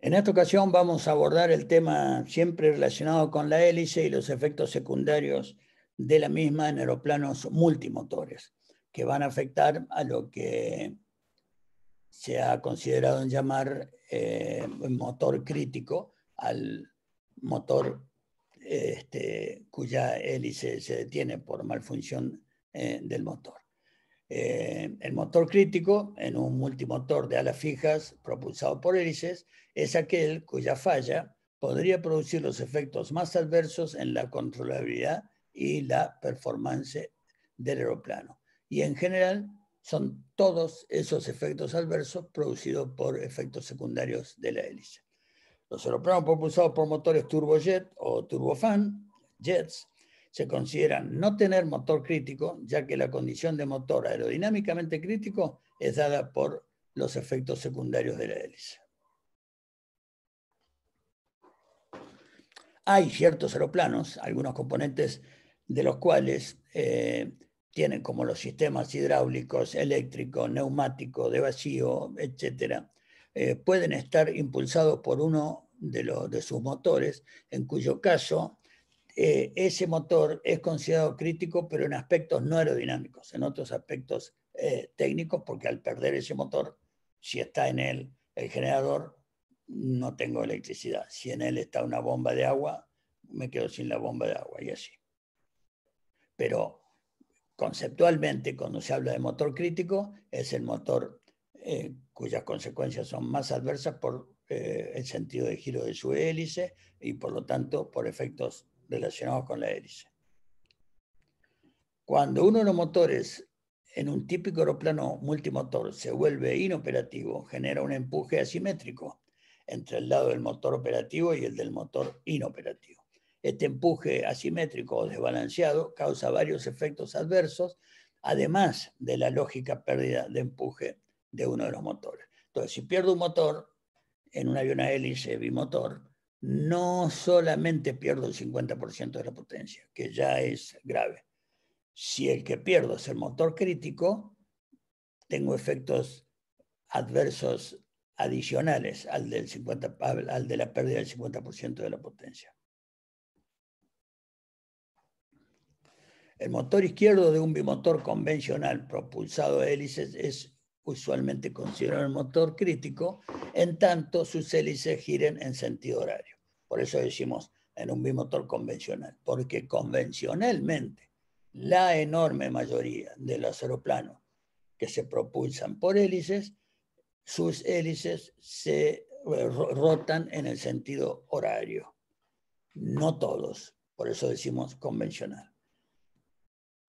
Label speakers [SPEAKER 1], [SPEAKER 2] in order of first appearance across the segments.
[SPEAKER 1] En esta ocasión vamos a abordar el tema siempre relacionado con la hélice y los efectos secundarios de la misma en aeroplanos multimotores, que van a afectar a lo que se ha considerado en llamar motor crítico, al motor cuya hélice se detiene por malfunción del motor. El motor crítico en un multimotor de alas fijas propulsado por hélices es aquel cuya falla podría producir los efectos más adversos en la controlabilidad y la performance del aeroplano. Y en general son todos esos efectos adversos producidos por efectos secundarios de la hélice. Los aeroplanos propulsados por motores turbojet o turbofan, jets, se consideran no tener motor crítico, ya que la condición de motor aerodinámicamente crítico es dada por los efectos secundarios de la hélice. Hay ciertos aeroplanos, algunos componentes de los cuales tienen como los sistemas hidráulicos, eléctricos, neumáticos, de vacío, etc., pueden estar impulsados por uno de sus motores, en cuyo caso ese motor es considerado crítico, pero en aspectos no aerodinámicos, en otros aspectos técnicos, porque al perder ese motor, si está en él el generador, no tengo electricidad. Si en él está una bomba de agua, me quedo sin la bomba de agua y así. Pero conceptualmente, cuando se habla de motor crítico, es el motor cuyas consecuencias son más adversas por el sentido de giro de su hélice y por lo tanto por efectos relacionados con la hélice. Cuando uno de los motores en un típico aeroplano multimotor se vuelve inoperativo, genera un empuje asimétrico entre el lado del motor operativo y el del motor inoperativo. Este empuje asimétrico o desbalanceado causa varios efectos adversos, además de la lógica pérdida de empuje de uno de los motores. Entonces, si pierdo un motor en un avión a hélice bimotor, no solamente pierdo el 50% de la potencia, que ya es grave. Si el que pierdo es el motor crítico, tengo efectos adversos adicionales al de la pérdida del 50% de la potencia. El motor izquierdo de un bimotor convencional propulsado a hélices es usualmente considerado el motor crítico, en tanto sus hélices giren en sentido horario. Por eso decimos en un bimotor convencional, porque convencionalmente la enorme mayoría de los aeroplanos que se propulsan por hélices, sus hélices se rotan en el sentido horario. No todos, por eso decimos convencional.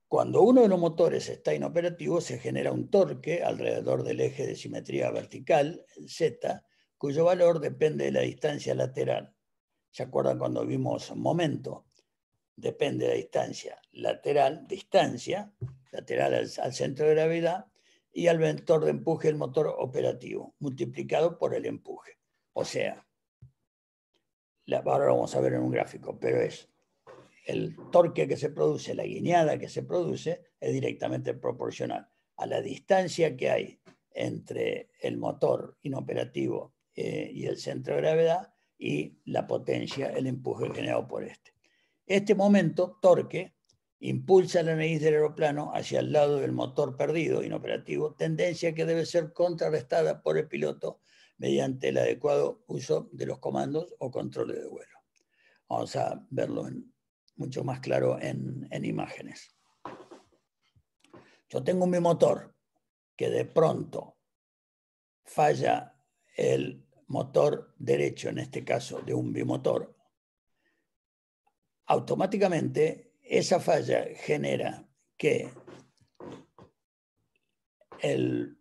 [SPEAKER 1] Cuando uno de los motores está inoperativo, se genera un torque alrededor del eje de simetría vertical, el Z, cuyo valor depende de la distancia lateral. ¿Se acuerdan cuando vimos momento? Depende de la distancia lateral, lateral al centro de gravedad, y al vector de empuje del motor operativo, multiplicado por el empuje. O sea, ahora lo vamos a ver en un gráfico, pero es el torque que se produce, la guiñada que se produce, es directamente proporcional a la distancia que hay entre el motor inoperativo y el centro de gravedad y la potencia, el empuje generado por este. Este momento, torque, impulsa la nariz del aeroplano hacia el lado del motor perdido, inoperativo, tendencia que debe ser contrarrestada por el piloto mediante el adecuado uso de los comandos o controles de vuelo. Vamos a verlo mucho más claro en imágenes. Yo tengo un bimotor que de pronto falla el motor derecho, en este caso de un bimotor. Automáticamente esa falla genera que el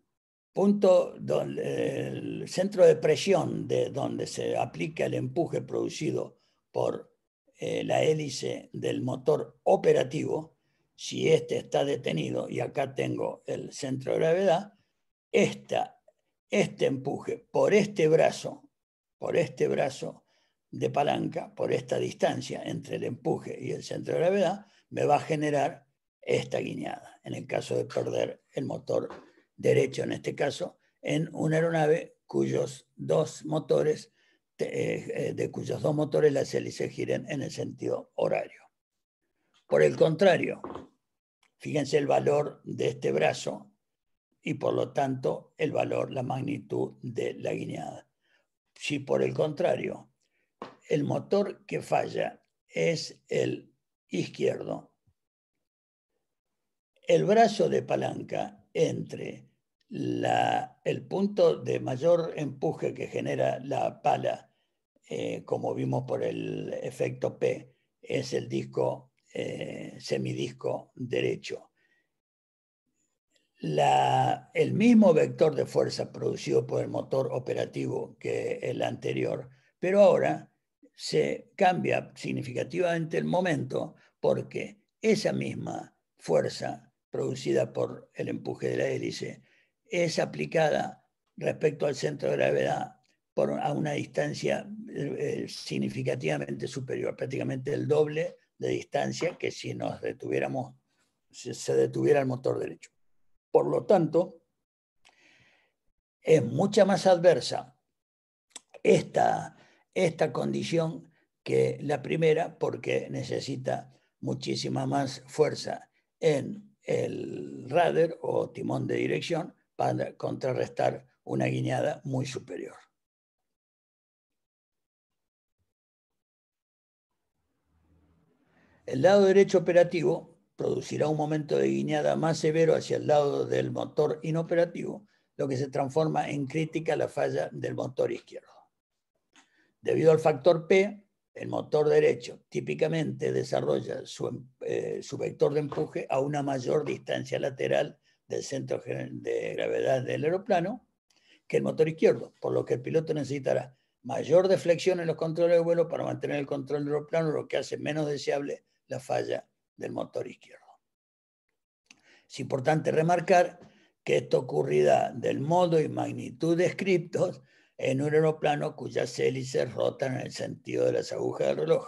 [SPEAKER 1] punto el centro de presión de donde se aplica el empuje producido por la hélice del motor operativo, si este está detenido, y acá tengo el centro de gravedad, este empuje por este brazo de palanca, por esta distancia entre el empuje y el centro de gravedad, me va a generar esta guiñada, en el caso de perder el motor derecho, en este caso, en una aeronave cuyos dos motores de cuyos dos motores las hélices giren en el sentido horario. Por el contrario, fíjense el valor de este brazo y por lo tanto el valor, la magnitud de la guiñada. Si por el contrario el motor que falla es el izquierdo, el brazo de palanca entre el punto de mayor empuje que genera la pala, como vimos por el efecto P, es el disco semidisco derecho. El mismo vector de fuerza producido por el motor operativo que el anterior, pero ahora se cambia significativamente el momento porque esa misma fuerza producida por el empuje de la hélice es aplicada respecto al centro de gravedad a una distancia significativamente superior, prácticamente el doble de distancia que si nos detuviéramos, si se detuviera el motor derecho. Por lo tanto, es mucha más adversa esta condición que la primera porque necesita muchísima más fuerza en el rudder o timón de dirección para contrarrestar una guiñada muy superior. El lado derecho operativo producirá un momento de guiñada más severo hacia el lado del motor inoperativo, lo que se transforma en crítica la falla del motor izquierdo. Debido al factor P, el motor derecho típicamente desarrolla su vector de empuje a una mayor distancia lateral del centro de gravedad del aeroplano que el motor izquierdo, por lo que el piloto necesitará mayor deflexión en los controles de vuelo para mantener el control del aeroplano, lo que hace menos deseable la falla del motor izquierdo. Es importante remarcar que esto ocurrirá del modo y magnitud descriptos en un aeroplano cuyas hélices rotan en el sentido de las agujas del reloj,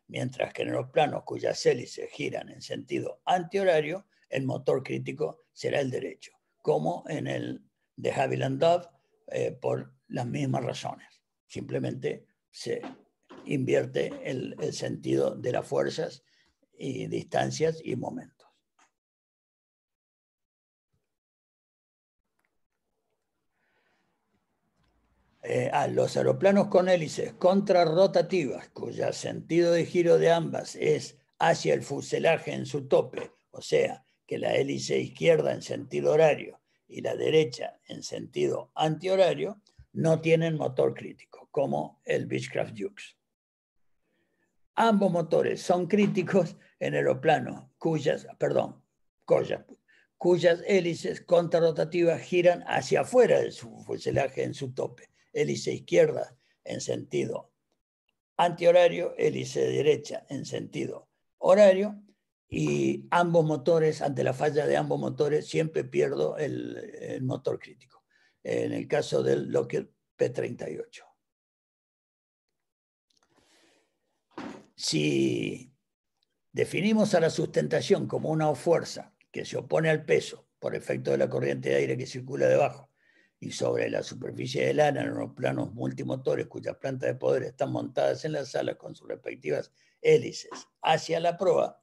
[SPEAKER 1] mientras que en aeroplanos cuyas hélices giran en sentido antihorario, el motor crítico será el derecho, como en el de Havilland Dove, por las mismas razones. Simplemente se invierte el sentido de las fuerzas y distancias y momentos. A los aeroplanos con hélices contrarrotativas, cuyo sentido de giro de ambas es hacia el fuselaje en su tope, o sea, que la hélice izquierda en sentido horario y la derecha en sentido antihorario, no tienen motor crítico, como el Beechcraft Hughes. Ambos motores son críticos en aeroplanos cuyas hélices contrarrotativas giran hacia afuera de su fuselaje en su tope. Hélice izquierda en sentido antihorario, hélice derecha en sentido horario, y ambos motores, ante la falla de ambos motores, siempre pierdo el motor crítico. En el caso del Lockheed P-38. Si definimos a la sustentación como una fuerza que se opone al peso por efecto de la corriente de aire que circula debajo y sobre la superficie del ala en los planos multimotores cuyas plantas de poder están montadas en las alas con sus respectivas hélices hacia la proa,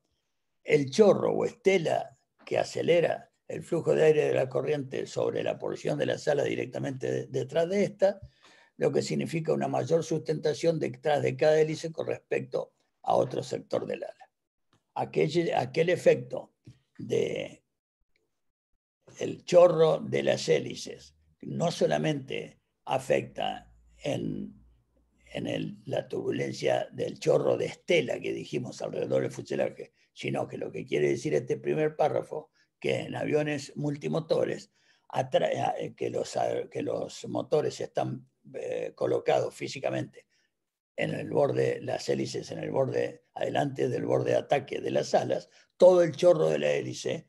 [SPEAKER 1] el chorro o estela que acelera el flujo de aire de la corriente sobre la porción de las alas directamente detrás de esta, lo que significa una mayor sustentación detrás de cada hélice con respecto a otro sector del ala. Aquel efecto de el chorro de las hélices no solamente afecta en la turbulencia del chorro de estela que dijimos alrededor del fuselaje, sino que lo que quiere decir este primer párrafo, que en aviones multimotores, que los motores están colocados físicamente en el borde, las hélices en el borde adelante del borde de ataque de las alas, todo el chorro de la hélice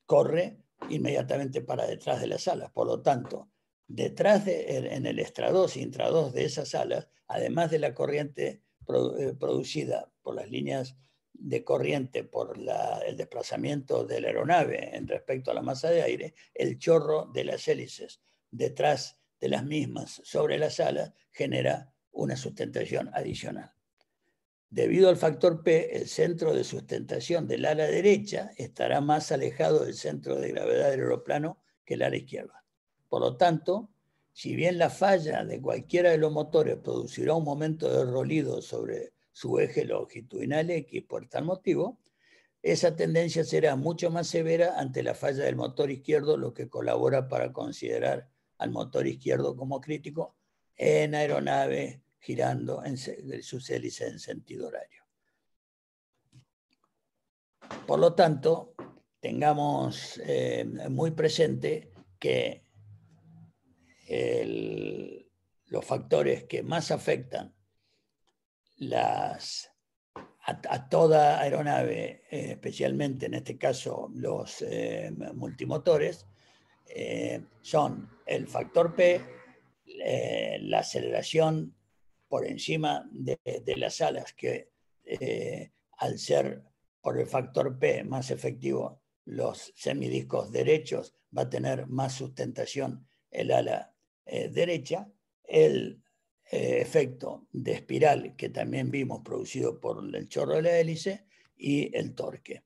[SPEAKER 1] corre inmediatamente para detrás de las alas. Por lo tanto, en el estrados y intrados de esas alas, además de la corriente producida por las líneas de corriente por el desplazamiento de la aeronave en respecto a la masa de aire, el chorro de las hélices detrás de las mismas sobre las alas genera una sustentación adicional. Debido al factor P, el centro de sustentación del ala derecha estará más alejado del centro de gravedad del aeroplano que el ala izquierda. Por lo tanto, si bien la falla de cualquiera de los motores producirá un momento de rolido sobre su eje longitudinal X por tal motivo, esa tendencia será mucho más severa ante la falla del motor izquierdo, lo que colabora para considerar al motor izquierdo como crítico en aeronave girando en sus hélices en sentido horario. Por lo tanto, tengamos muy presente que los factores que más afectan a toda aeronave, especialmente en este caso los multimotores, son el factor P, la aceleración por encima de las alas, que al ser por el factor P más efectivo los semidiscos derechos, va a tener más sustentación el ala derecha, el efecto de espiral que también vimos producido por el chorro de la hélice y el torque.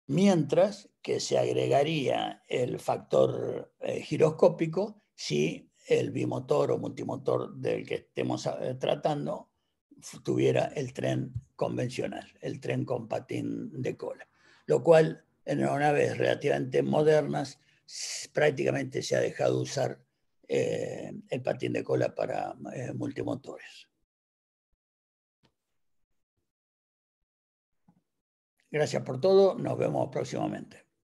[SPEAKER 1] Mientras que se agregaría el factor giroscópico si el bimotor o multimotor del que estemos tratando tuviera el tren convencional, el tren con patín de cola, lo cual en aeronaves relativamente modernas prácticamente se ha dejado usar el patín de cola para multimotores. Gracias por todo, nos vemos próximamente.